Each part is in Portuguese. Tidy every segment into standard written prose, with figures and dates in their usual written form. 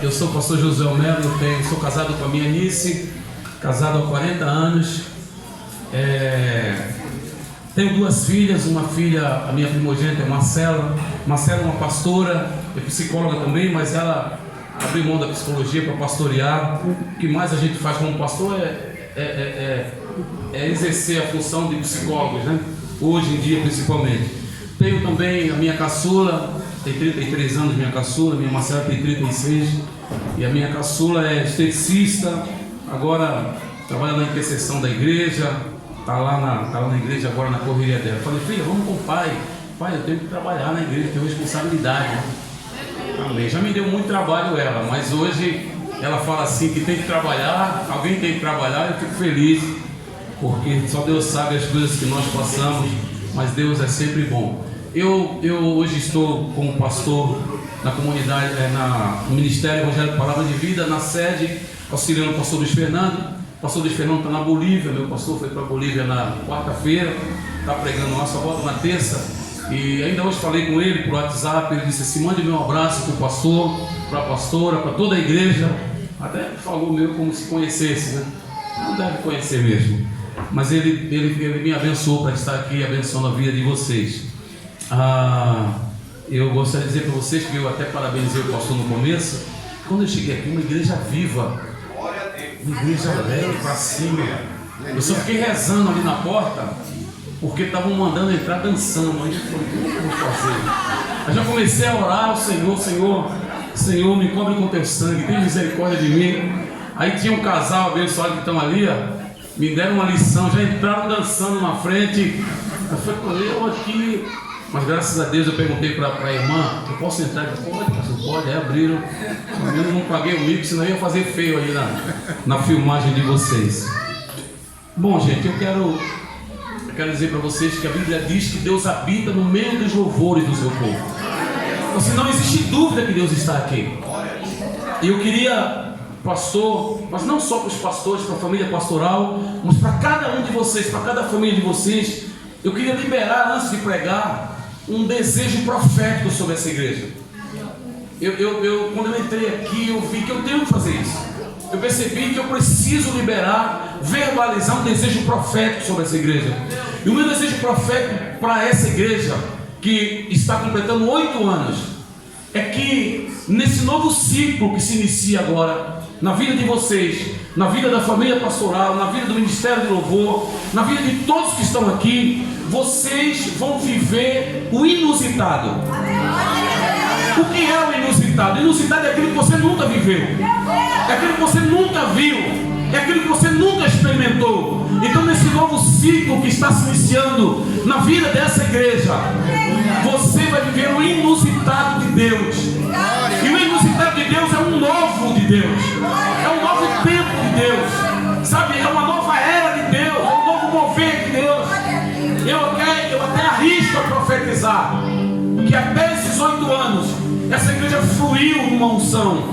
Eu sou o pastor José Melo, sou casado com a minha Anice, casado há 40 anos. Tenho duas filhas, uma filha, a minha primogênita é Marcela. Marcela é uma pastora, é psicóloga também, mas ela abriu mão da psicologia para pastorear. O que mais a gente faz como pastor é exercer a função de psicólogos, né? Hoje em dia principalmente. Tenho também a minha caçula, tem 33 anos minha caçula, minha Marcela tem 36, e a minha caçula é esteticista, agora trabalha na intercessão da igreja, está lá na igreja agora na correria dela. Eu falei, filha, vamos com o pai, eu tenho que trabalhar na igreja, tenho responsabilidade. Amém. Já me deu muito trabalho ela, mas hoje ela fala assim que tem que trabalhar, alguém tem que trabalhar, eu fico feliz, porque só Deus sabe as coisas que nós passamos, mas Deus é sempre bom. Eu hoje estou como pastor na comunidade, no Ministério Evangélico Palavra de Vida, na sede, auxiliando o pastor Luiz Fernando. O pastor Luiz Fernando está na Bolívia, meu pastor foi para a Bolívia na quarta-feira, está pregando lá, só volta na terça. E ainda hoje falei com ele por WhatsApp, ele disse assim, mande meu abraço para o pastor, para a pastora, para toda a igreja. Até falou meu como se conhecesse, né? Não deve conhecer mesmo. Mas ele me abençoou para estar aqui abençoando a vida de vocês. Eu gostaria de dizer para vocês que eu até parabenizei o pastor no começo. Quando eu cheguei aqui, uma igreja viva, uma igreja leve para cima. Eu só fiquei rezando ali na porta, porque estavam mandando entrar dançando. Aí eu falei, o que eu vou fazer? Aí já comecei a orar ao Senhor, me cobre com teu sangue, tem misericórdia de mim. Aí tinha um casal abençoado que estão ali, me deram uma lição, já entraram dançando na frente. Eu falei, eu aqui. Mas graças a Deus eu perguntei para a irmã, eu posso entrar? Ela pode, abriram. Eu não paguei o mico, senão ia fazer feio aí na filmagem de vocês. Bom, gente, eu quero dizer para vocês que a Bíblia diz que Deus habita no meio dos louvores do seu povo. Então, se não existe dúvida que Deus está aqui. E eu queria, pastor, mas não só para os pastores, para a família pastoral, mas para cada um de vocês, para cada família de vocês, eu queria liberar, antes de pregar, um desejo profético sobre essa igreja. Quando eu entrei aqui, eu vi que eu tenho que fazer isso. Eu percebi que eu preciso liberar, verbalizar um desejo profético sobre essa igreja. E o meu desejo profético para essa igreja, que está completando 8 anos, é que nesse novo ciclo que se inicia agora, na vida de vocês, na vida da família pastoral, na vida do Ministério de Louvor, na vida de todos que estão aqui, vocês vão viver o inusitado. O que é o inusitado? O inusitado é aquilo que você nunca viveu, é aquilo que você nunca viu, é aquilo que você nunca experimentou. Então, nesse novo ciclo que está se iniciando na vida dessa igreja, você vai viver o inusitado de Deus. E o inusitado de Deus é um novo de Deus, é um novo tempo de Deus, sabe? É uma nova era de Deus, é um novo mover de Deus. Eu até arrisco a profetizar que até esses 8 anos essa igreja fluiu numa unção,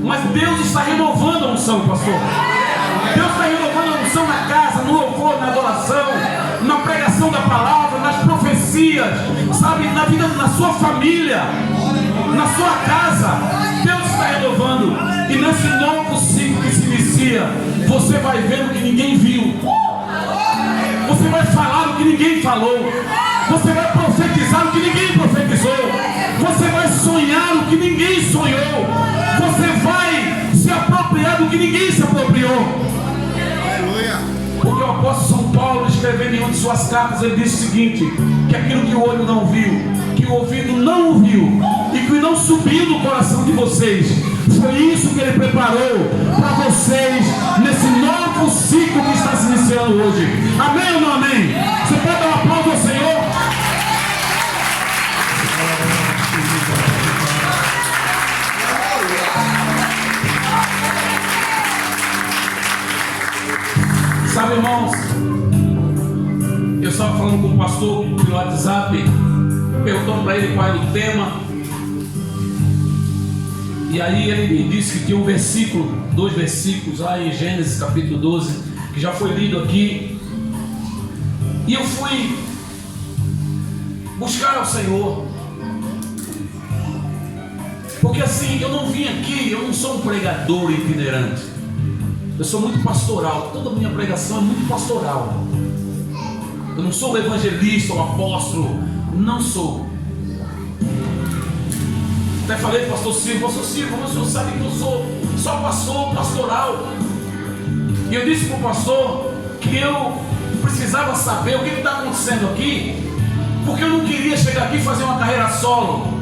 mas Deus está renovando a unção, pastor. Deus está renovando a unção na casa, no louvor, na adoração, na pregação da palavra, nas profecias, sabe, na vida, na sua família, na sua casa. Deus está renovando. E nesse novo ciclo que se inicia, você vai ver o que ninguém viu, você vai falar o que ninguém falou, você vai profetizar o que ninguém profetizou, você vai sonhar o que ninguém sonhou, você vai se apropriar do que ninguém se apropriou. Porque o apóstolo São Paulo, escrevendo em uma de suas cartas, ele disse o seguinte: que aquilo que o olho não viu, que o ouvido não ouviu e que não subiu no coração de vocês, foi isso que ele preparou para vocês nesse novo ciclo que está se iniciando hoje. Amém ou não amém? Você pode dar um aplauso ao Senhor? Sabe, irmãos, eu estava falando com o pastor pelo WhatsApp, perguntando para ele qual era o tema, e aí ele me disse que tinha um versículo, 2 versículos lá em Gênesis capítulo 12, que já foi lido aqui, e eu fui buscar ao Senhor, porque assim, eu não vim aqui, eu não sou um pregador itinerante. Eu sou muito pastoral. Toda a minha pregação é muito pastoral. Eu não sou um evangelista, um apóstolo. Não sou. Até falei para o pastor Silvio, mas o senhor sabe que eu sou só pastor pastoral. E eu disse para o pastor que eu precisava saber o que está acontecendo aqui, porque eu não queria chegar aqui e fazer uma carreira solo.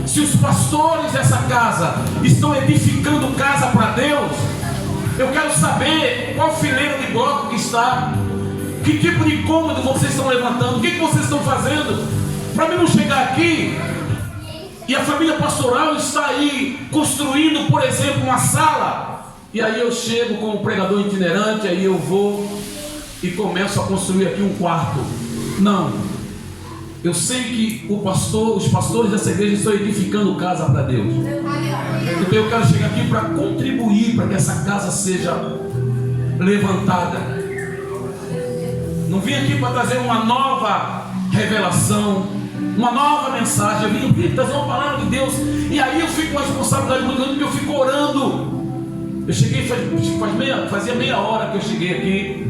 Se os pastores dessa casa estão edificando casa para Deus, eu quero saber qual fileira de bloco que está, que tipo de cômodo vocês estão levantando, o que vocês estão fazendo, para mim não chegar aqui e a família pastoral está aí construindo, por exemplo, uma sala, e aí eu chego com o pregador itinerante, aí eu vou e começo a construir aqui um quarto. Não, eu sei que os pastores dessa igreja estão edificando casa para Deus. Então eu quero chegar aqui para contribuir para que essa casa seja levantada. Não vim aqui para trazer uma nova revelação, uma nova mensagem. Eu vim aqui trazer uma palavra de Deus. E aí eu fico com a responsabilidade muito grande, porque eu fico orando. Eu cheguei, fazia meia hora que eu cheguei aqui.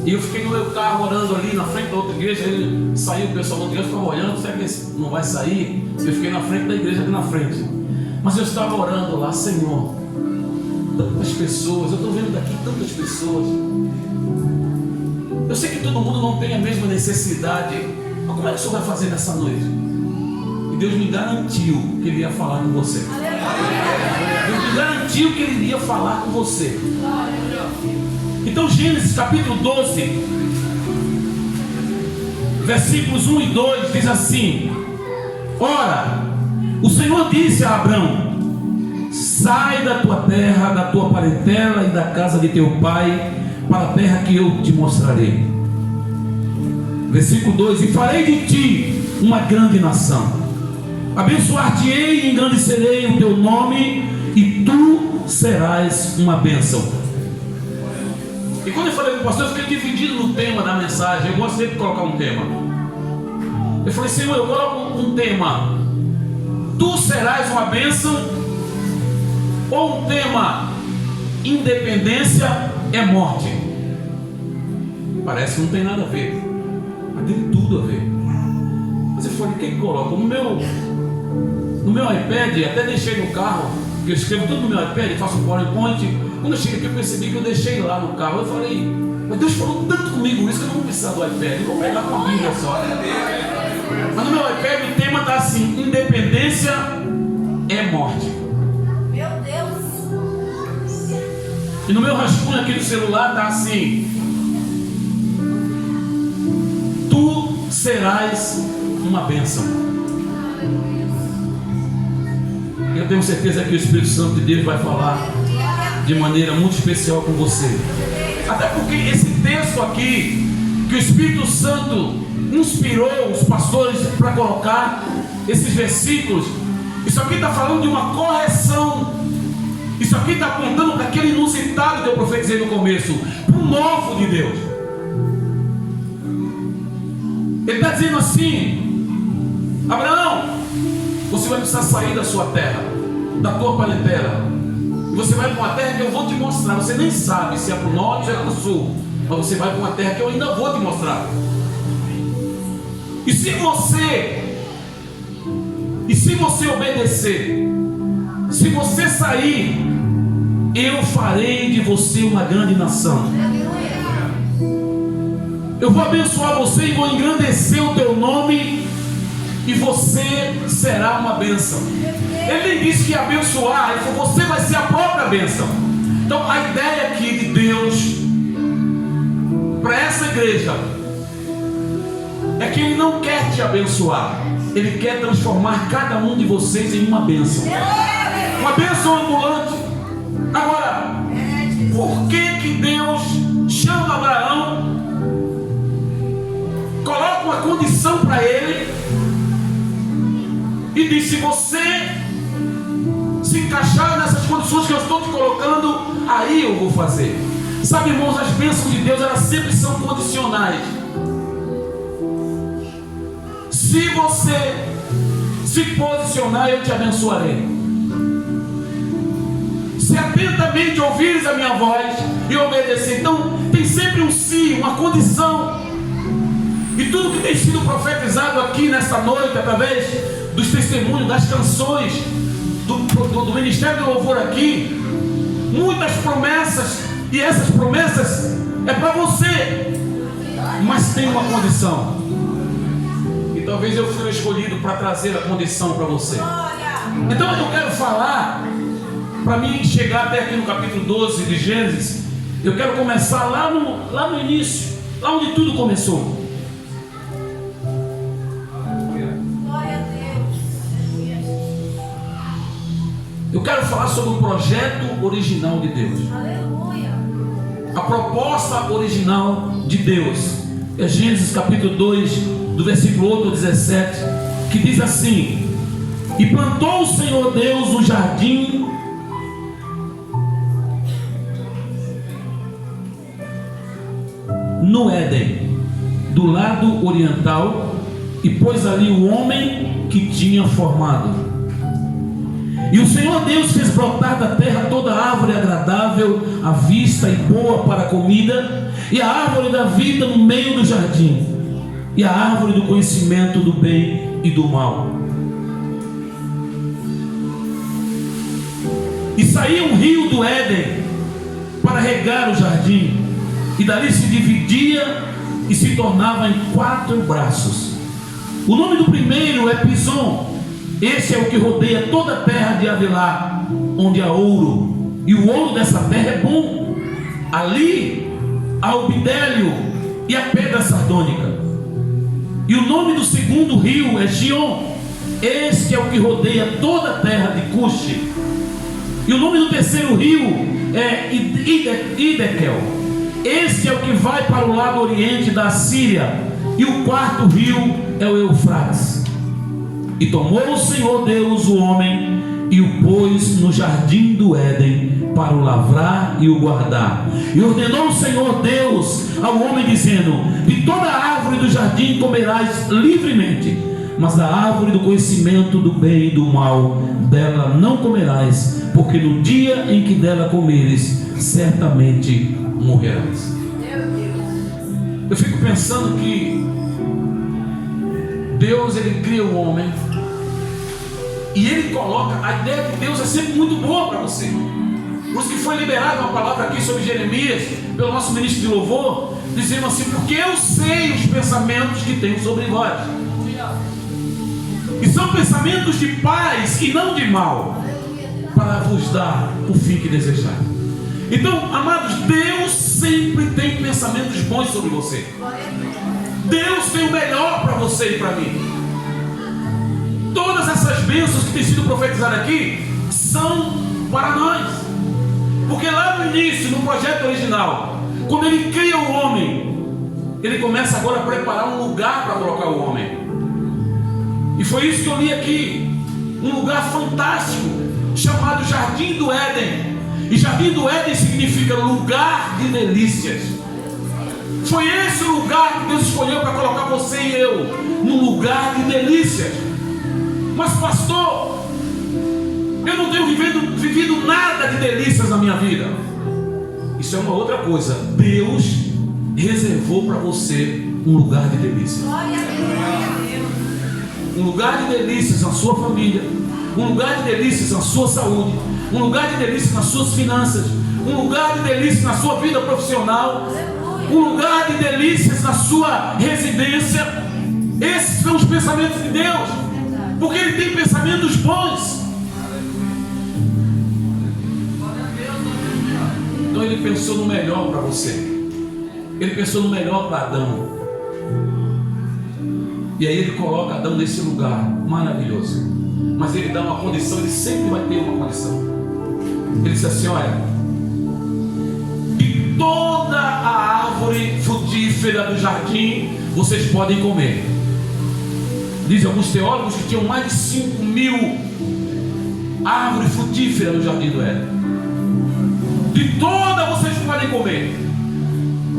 E eu fiquei no meu carro orando ali na frente da outra igreja. Aí saiu o pessoal da outra igreja, ficava olhando, será que esse não vai sair? Eu fiquei na frente da igreja, aqui na frente. Mas eu estava orando lá, Senhor, tantas pessoas, eu estou vendo daqui tantas pessoas. Eu sei que todo mundo não tem a mesma necessidade, mas como é que o Senhor vai fazer nessa noite? E Deus me garantiu que Ele ia falar com você. Deus me garantiu que Ele iria falar com você. Então Gênesis capítulo 12, versículos 1 e 2 diz assim: Ora, o Senhor disse a Abrão: sai da tua terra, da tua parentela e da casa de teu pai, para a terra que eu te mostrarei. Versículo 2: e farei de ti uma grande nação, abençoar-te-ei e engrandecerei o teu nome, e tu serás uma bênção. E quando eu falei com o pastor, eu fiquei dividido no tema da mensagem. Eu gosto sempre de colocar um tema. Eu falei: Senhor, eu coloco um tema: tu serás uma bênção, ou um tema: independência é morte. Parece que não tem nada a ver, mas tem tudo a ver. Mas eu falei: o que coloca? No meu iPad, até deixei no carro, porque eu escrevo tudo no meu iPad, faço um PowerPoint. Quando eu cheguei aqui, eu percebi que eu deixei lá no carro. Eu falei: mas Deus falou tanto comigo isso que eu não vou precisar do iPad, eu vou pegar com a Bíblia só. Mas no meu iPad o tema está assim: independência é morte. Meu Deus. E no meu rascunho aqui do celular está assim: tu serás uma bênção. Eu tenho certeza que o Espírito Santo de Deus vai falar de maneira muito especial com você. Até porque esse texto aqui, que o Espírito Santo inspirou os pastores para colocar esses versículos, isso aqui está falando de uma correção. Isso aqui está apontando para aquele inusitado que eu profetizei no começo, para o novo de Deus. Ele está dizendo assim: Abraão, você vai precisar sair da sua terra, da tua parentela, e você vai para uma terra que eu vou te mostrar. Você nem sabe se é para o norte ou é para o sul, mas você vai para uma terra que eu ainda vou te mostrar. E se você obedecer, se você sair, eu farei de você uma grande nação. Eu vou abençoar você e vou engrandecer o teu nome, e você será uma bênção. Ele nem disse que ia abençoar, ele falou: você vai ser a própria bênção. Então a ideia aqui de Deus para essa igreja é que Ele não quer te abençoar, Ele quer transformar cada um de vocês em uma bênção. Uma bênção ambulante. Agora, por que Deus chama Abraão, coloca uma condição para ele e diz: se você se encaixar nessas condições que eu estou te colocando, aí eu vou fazer. Sabe, irmãos, as bênçãos de Deus, elas sempre são condicionais. Se você se posicionar, eu te abençoarei. se atentamente ouvires a minha voz e obedecer. Então tem sempre um sim, uma condição. E tudo que tem sido profetizado aqui nesta noite, através dos testemunhos, das canções, do Ministério do Louvor aqui, muitas promessas, e essas promessas é para você, mas tem uma condição. E talvez eu fui escolhido para trazer a condição para você. Então eu quero falar, para mim chegar até aqui no capítulo 12 de Gênesis, eu quero começar lá no início, lá onde tudo começou. Eu quero falar sobre o projeto original de Deus. Aleluia. A proposta original de Deus. É Gênesis capítulo 2, do versículo 8 ao 17, que diz assim: e plantou o Senhor Deus um jardim no Éden, do lado oriental, e pôs ali o homem que tinha formado. E o Senhor Deus fez brotar da terra toda árvore agradável à vista e boa para a comida, e a árvore da vida no meio do jardim, e a árvore do conhecimento do bem e do mal. E saía um rio do Éden para regar o jardim, e dali se dividia e se tornava em 4 braços. O nome do primeiro é Pison. Esse é o que rodeia toda a terra de Havilá, onde há ouro, e o ouro dessa terra é bom. Ali há o bidélio e a pedra sardônica. E o nome do segundo rio é Gion. Este é o que rodeia toda a terra de Cuxi. E o nome do terceiro rio é Idekel. Este é o que vai para o lado oriente da Síria. E o quarto rio é o Eufrates. E tomou o Senhor Deus o homem e o pôs no jardim do Éden para o lavrar e o guardar. E ordenou o Senhor Deus ao homem, dizendo: de toda árvore do jardim comerás livremente, mas da árvore do conhecimento do bem e do mal, dela não comerás, porque no dia em que dela comeres, certamente morrerás. Eu fico pensando que Deus, ele cria o homem, e ele coloca, a ideia de Deus é sempre muito boa para você. Por isso que foi liberada uma palavra aqui sobre Jeremias, pelo nosso ministro de louvor, dizendo assim: porque eu sei os pensamentos que tenho sobre vós, e são pensamentos de paz e não de mal, para vos dar o fim que desejar. Então, amados, Deus sempre tem pensamentos bons sobre você. Deus tem o melhor para você e para mim. Todas essas bênçãos que têm sido profetizadas aqui são para nós. Porque lá no início, no projeto original, quando ele cria o homem, ele começa agora a preparar um lugar para colocar o homem. E foi isso que eu li aqui. Um lugar fantástico, chamado Jardim do Éden. E Jardim do Éden significa lugar de delícias. Foi esse o lugar que Deus escolheu para colocar você e eu, num lugar de delícias. Mas pastor, eu não tenho vivido nada de delícias na minha vida. Isso é uma outra coisa. Deus reservou para você um lugar de delícias. Um lugar de delícias na sua família, um lugar de delícias na sua saúde, um lugar de delícias nas suas finanças, um lugar de delícias na sua vida profissional, um lugar de delícias na sua residência. Esses são os pensamentos de Deus, porque Ele tem pensamentos bons. Então Ele pensou no melhor para você. Ele pensou no melhor para Adão. E aí Ele coloca Adão nesse lugar maravilhoso. Mas Ele dá uma condição, Ele sempre vai ter uma condição. Ele disse assim: olha, de toda a árvore frutífera do jardim vocês podem comer. Dizem alguns teólogos que tinham mais de 5.000 árvores frutíferas no jardim do Éden. De toda vocês podem comer.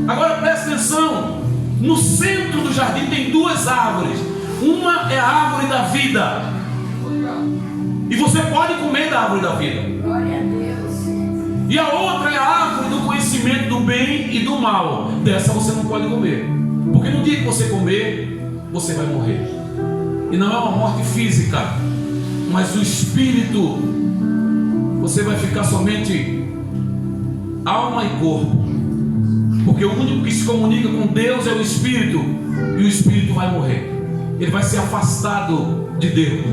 Agora presta atenção. No centro do jardim tem 2 árvores. Uma é a árvore da vida, e você pode comer da árvore da vida. Glória a Deus. E a outra é a árvore do conhecimento do bem e do mal. Dessa você não pode comer, porque no dia que você comer, você vai morrer. E não é uma morte física, mas o espírito. Você vai ficar somente alma e corpo, porque o único que se comunica com Deus é o espírito, e o espírito vai morrer. Ele vai ser afastado de Deus.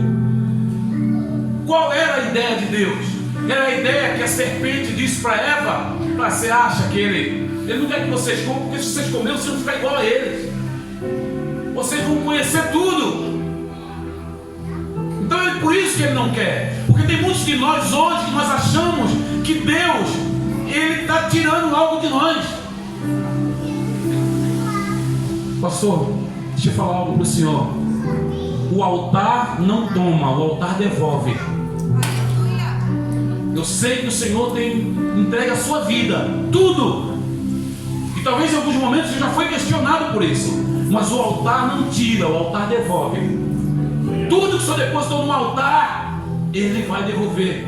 Qual era a ideia de Deus? Era a ideia que a serpente disse para Eva: você acha que ele não quer que vocês comam, porque se vocês comerem, vocês vão ficar igual a eles. Vocês vão conhecer tudo. Então é por isso que ele não quer. Porque tem muitos de nós hoje que nós achamos que Deus, ele está tirando algo de nós. Pastor, deixa eu falar algo para o senhor. O altar não toma, o altar devolve. Eu sei que o Senhor tem entregue a sua vida, tudo. E talvez em alguns momentos você já foi questionado por isso. Mas o altar não tira, o altar devolve. Tudo que o Senhor depositou no altar, Ele vai devolver.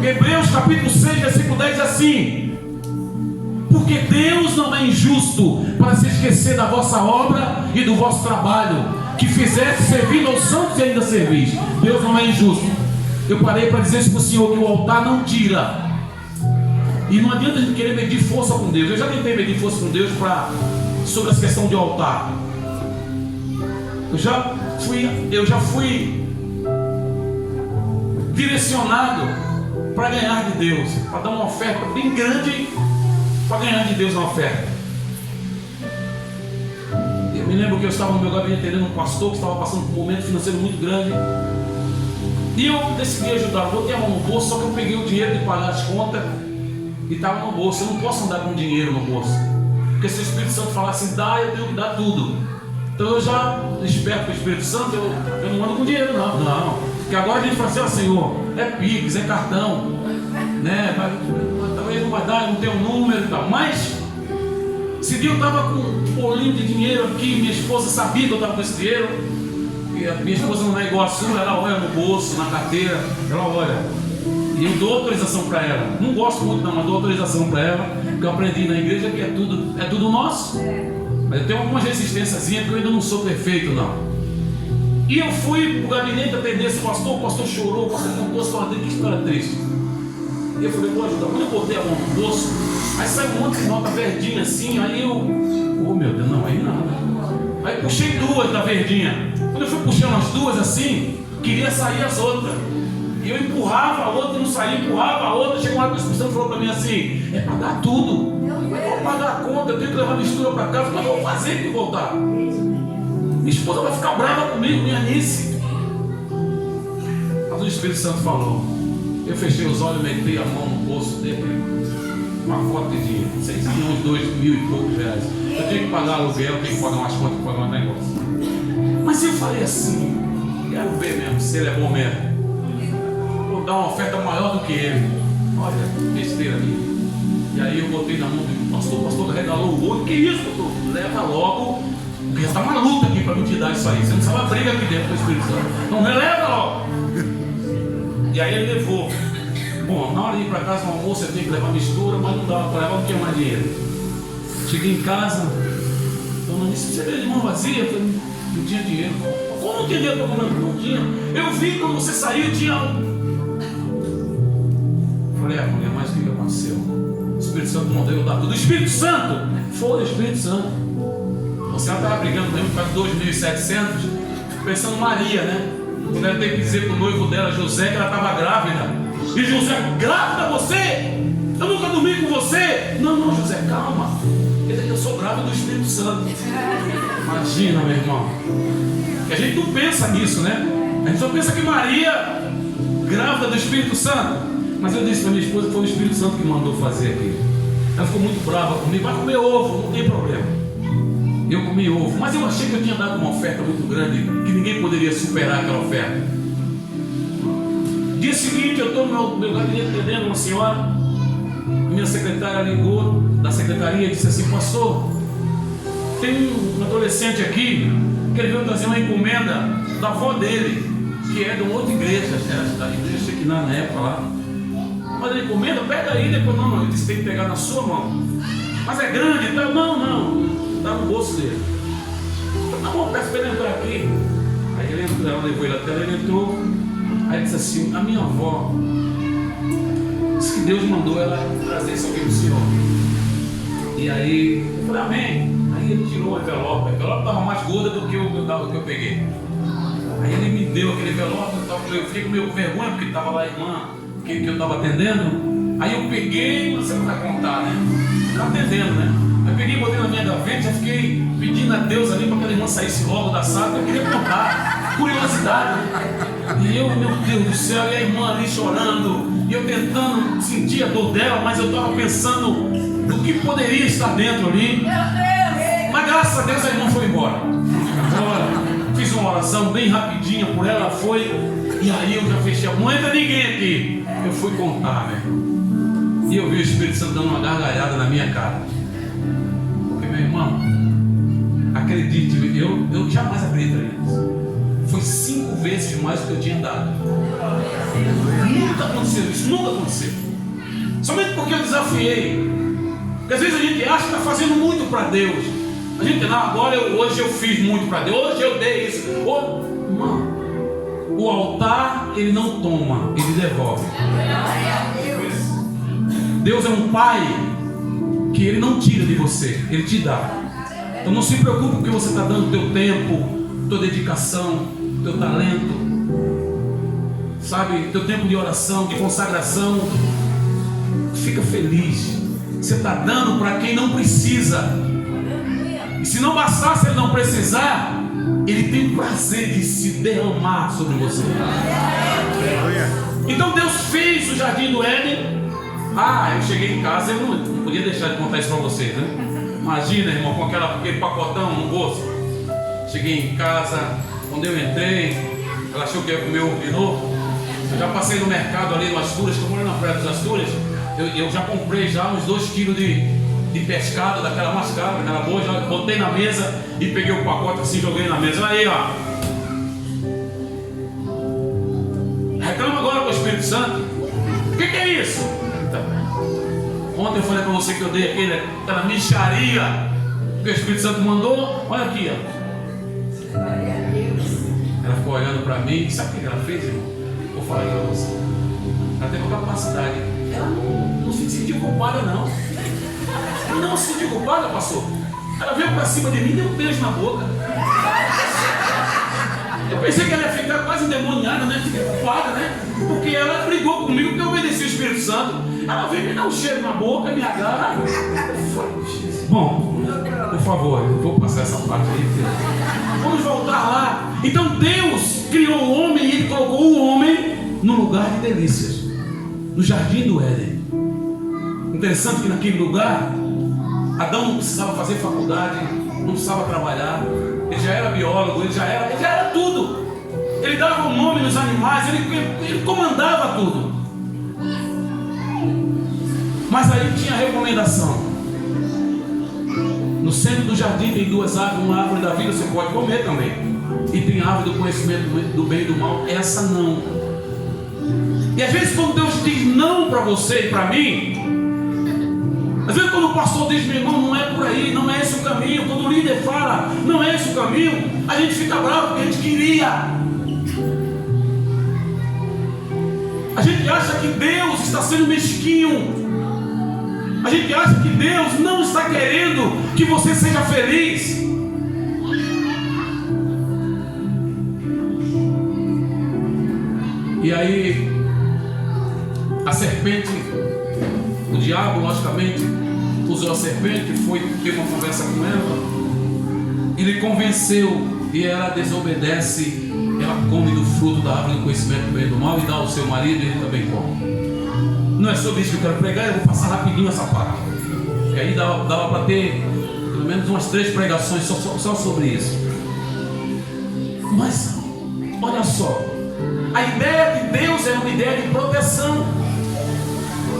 Hebreus capítulo 6, versículo 10 diz assim: porque Deus não é injusto para se esquecer da vossa obra e do vosso trabalho, que fizeste servindo aos santos e ainda servis. Deus não é injusto. Eu parei para dizer isso para o Senhor, que o altar não tira. E não adianta a gente querer medir força com Deus. Eu já tentei medir força com Deus sobre essa questão de altar. Eu já fui direcionado para ganhar de Deus, para dar uma oferta bem grande, para ganhar de Deus uma oferta. Eu me lembro que eu estava no meu gabinete atendendo um pastor que estava passando por um momento financeiro muito grande. E eu decidi ajudar. Eu botei a mão no bolso, só que eu peguei o dinheiro de pagar as contas e estava no bolso. Eu não posso andar com dinheiro no bolso, porque se o Espírito Santo falar assim, dá, eu tenho que dar tudo. Então eu já espero para o Espírito Santo, eu não ando com dinheiro, não. Porque agora a gente fala assim: ó, Senhor, é Pix, é cartão, né? Talvez não vai dar, eu não tenho número e tal. Mas esse dia eu estava com um bolinho de dinheiro aqui, minha esposa sabia que eu estava com esse dinheiro. E a minha esposa não é igual a sua, ela olha no bolso, na carteira, ela olha. E eu dou autorização para ela. Não gosto muito não, mas dou autorização para ela, porque eu aprendi na igreja que é tudo nosso. Mas eu tenho algumas resistênciazinhas, porque eu ainda não sou perfeito, não. E eu fui para o gabinete atender esse pastor, o pastor chorou, o pastor contou a história dele, que história triste. E eu falei, vou ajudar. Quando eu botei a mão no bolso, aí saiu um monte de nota verdinha assim, aí eu, oh meu Deus, não, aí nada. Aí puxei duas da verdinha. Quando eu fui puxando as duas assim, queria sair as outras. E eu empurrava a outra e não saía, empurrava a outra. Chegou uma hora que o Espírito Santo falou para mim assim: é para dar tudo. Eu vou pagar a conta, eu tenho que levar a mistura para casa, mas eu vou fazer que voltar. Minha esposa vai ficar brava comigo, minha Anice. Mas o Espírito Santo falou. Eu fechei os olhos, meti a mão no bolso dele, uma foto de dinheiro, 6 milhões, 2 mil e poucos reais. Eu tinha que pagar aluguel, eu tenho que pagar umas contas, pagar um negócio. Mas eu falei assim: quero ver mesmo se ele é bom mesmo. Vou dar uma oferta maior do que ele. Olha, besteira ali. E aí eu botei na mão do pastor, o pastor regalou o olho. Que isso, pastor? Leva logo, porque já está uma luta aqui para me te dar isso aí. Você não sabe a briga aqui dentro do Espírito Santo. Não, releva logo. E aí ele levou. Bom, na hora de ir para casa no almoço eu tinha que levar mistura, mas não dava para levar, não tinha mais dinheiro. Cheguei em casa, dona disse: você veio de mão vazia? Eu falei: não tinha dinheiro. Como não tinha dinheiro para comprar? Não tinha. Eu vi quando você saiu, tinha um. Falei: mulher, mas o que aconteceu? O Espírito Santo mandou eu dar tudo. O Espírito Santo? Foi o Espírito Santo. Você estava brigando mesmo por causa de 2.700, pensando Maria, né? Quando ela teve que dizer para o noivo dela, José, que ela estava grávida. E José: grávida você? Eu nunca dormi com você. Não, José, calma. Eu sou grávida do Espírito Santo. Imagina, meu irmão. Que a gente não pensa nisso, né? A gente só pensa que Maria, grávida do Espírito Santo. Mas eu disse para minha esposa que foi o Espírito Santo que mandou fazer aquilo. Ela ficou muito brava comigo: vai comer ovo, não tem problema. Eu comi ovo, mas eu achei que eu tinha dado uma oferta muito grande, que ninguém poderia superar aquela oferta. Dia seguinte, eu estou no meu gabinete atendendo uma senhora. Minha secretária ligou da secretaria e disse assim: pastor, tem um adolescente aqui que ele veio trazer uma encomenda da avó dele, que é de uma outra igreja, da igreja Shekinah na época lá. Mas ele encomenda, pega aí, depois não, ele disse que tem que pegar na sua mão. Mas é grande, então não, está no bolso dele. Tá bom, peço para ele entrar aqui. Aí ele entrou, ela levou ele até ele entrou. Aí ele disse assim, a minha avó disse que Deus mandou ela trazer isso aqui para o senhor. E aí, eu falei, amém. Aí ele tirou o envelope estava mais gorda do que eu peguei. Aí ele me deu aquele envelope, eu fiquei com meio vergonha, porque estava lá a irmã que eu estava atendendo. Aí eu peguei, você não vai contar, né? Está atendendo, né? Aí peguei, botei na minha gaveta, já fiquei pedindo a Deus ali para aquela irmã saísse logo da sala, eu queria contar, curiosidade. E eu, meu Deus do céu, e a irmã ali chorando, e eu tentando sentir a dor dela, mas eu estava pensando no que poderia estar dentro ali. Mas graças a Deus a irmã foi embora. Fiz uma oração bem rapidinha por ela, foi, e aí eu já fechei, não entra ninguém aqui. Eu fui contar, né? E eu vi o Espírito Santo dando uma gargalhada na minha cara. Porque, meu irmão, acredite, eu jamais acreditaria nisso. Foi 5 vezes mais do que eu tinha dado. Nunca aconteceu isso, nunca aconteceu. Somente porque eu desafiei. Porque às vezes a gente acha que está fazendo muito para Deus. A gente não, agora hoje eu fiz muito para Deus, hoje eu dei isso. Irmão, o altar ele não toma, ele devolve. Deus é um pai que ele não tira de você, ele te dá. Então não se preocupe com o que você está dando, teu tempo, tua dedicação, teu talento, sabe, teu tempo de oração, de consagração. Fica feliz. Você está dando para quem não precisa. E se não bastasse ele não precisar, ele tem o prazer de se derramar sobre você. Então Deus fez o jardim do Éden. Eu cheguei em casa, eu não podia deixar de contar isso para vocês, né? Imagina, irmão, com aquele pacotão no bolso. Cheguei em casa, quando eu entrei, ela achou que ia comer ovo de novo. Eu já passei no mercado ali no Astúrias, estou morando na Praia dos Astúrias. Eu já comprei já uns 2 quilos de pescado, daquela mascada, daquela boa, já botei na mesa e peguei o pacote assim, joguei na mesa. Aí, ó. Reclama agora com o Espírito Santo. O que é isso? Ontem eu falei para você que eu dei aquela mixaria que o Espírito Santo mandou. Olha aqui, ó. Ela ficou olhando para mim. Sabe o que ela fez, irmão? Vou falar para você. Ela teve uma capacidade. Ela não se sentiu culpada, não. Não se sentiu culpada, pastor. Ela veio para cima de mim e deu um beijo na boca. Eu pensei que ela ia ficar quase endemoniada, né? Fiquei culpada, né? Porque ela brigou comigo porque eu obedeci o Espírito Santo. Ela veio me dar um cheiro na boca, me agarra. Bom, por favor, eu vou passar essa parte aí. Vamos voltar lá. Então Deus criou o homem e Ele colocou o homem no lugar de delícias, no jardim do Éden. Interessante que naquele lugar Adão não precisava fazer faculdade, não precisava trabalhar. Ele já era biólogo, ele já era tudo. Ele dava o nome nos animais, ele comandava tudo. Mas aí tinha a recomendação. No centro do jardim tem 2 árvores, uma árvore da vida você pode comer também. E tem a árvore do conhecimento do bem e do mal, essa não. E às vezes quando Deus diz não para você e para mim, às vezes quando o pastor diz, meu irmão, não é por aí, não é esse o caminho. Quando o líder fala, não é esse o caminho, a gente fica bravo porque a gente queria. A gente acha que Deus está sendo mesquinho. A gente acha que Deus não está querendo que você seja feliz. E aí, a serpente, o diabo, logicamente, usou a serpente, foi ter uma conversa com ela. Ele convenceu e ela desobedece. Ela come do fruto da árvore do conhecimento do bem e do mal e dá ao seu marido e ele também come. Não é sobre isso que eu quero pregar, eu vou passar rapidinho essa parte. E aí dava para ter pelo menos umas 3 pregações só sobre isso. Mas, olha só, a ideia de Deus é uma ideia de proteção.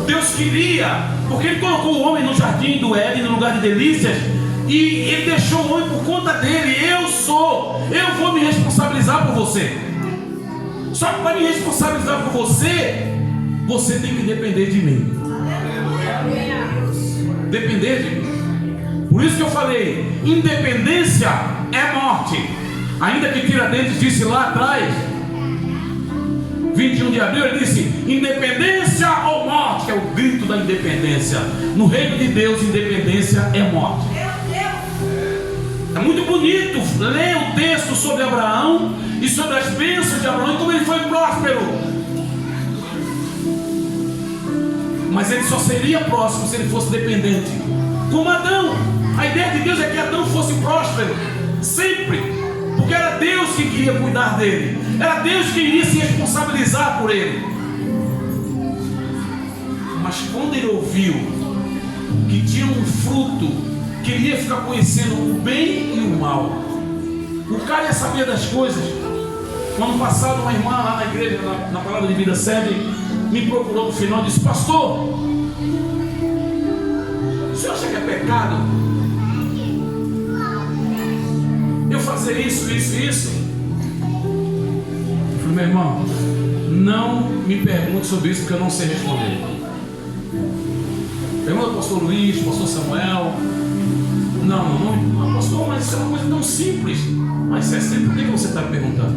Deus queria, porque Ele colocou o homem no jardim do Éden, no lugar de delícias, e Ele deixou o homem por conta dele. Eu vou me responsabilizar por você. Só que para me responsabilizar por você, você tem que depender de mim. Depender de mim. Por isso que eu falei, independência é morte. Ainda que Tiradentes disse lá atrás, 21 de abril, ele disse: independência ou morte, que é o grito da independência. No reino de Deus, independência é morte. É muito bonito ler o texto sobre Abraão e sobre as bênçãos de Abraão e como ele foi próspero. Mas ele só seria próximo se ele fosse dependente. Como Adão. A ideia de Deus é que Adão fosse próspero sempre, porque era Deus que queria cuidar dele, era Deus que iria se responsabilizar por ele. Mas quando ele ouviu que tinha um fruto, queria ficar conhecendo o bem e o mal. O cara ia saber das coisas. No ano passado, uma irmã lá na igreja, na Palavra de Vida Sede, me procurou no final e disse: pastor, o senhor acha que é pecado eu fazer isso? Eu falei: meu irmão, não me pergunte sobre isso, porque eu não sei responder. Pergunta ao pastor Luiz, pastor Samuel. Não, pastor, mas isso é uma coisa tão simples. Mas se é simples, por que você está me perguntando?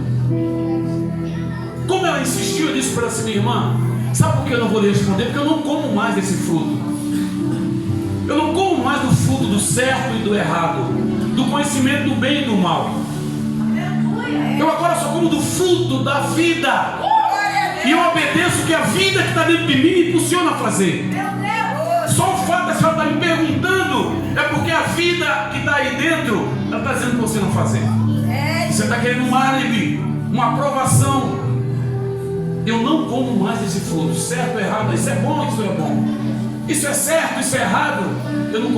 Como ela insistiu, eu disse para essa minha irmã: sabe por que eu não vou lhe responder? Porque eu não como mais desse fruto. Eu não como mais do fruto do certo e do errado, do conhecimento do bem e do mal. Eu agora só como do fruto da vida. E eu obedeço o que a vida que está dentro de mim me impulsiona a fazer. Só o fato de você estar me perguntando é porque a vida que está aí dentro, ela está dizendo para você não fazer. Você está querendo um álibi, uma aprovação. Eu não como mais esse fruto. Certo ou errado? Isso é bom, isso é bom. Isso é certo, isso é errado. Eu não como.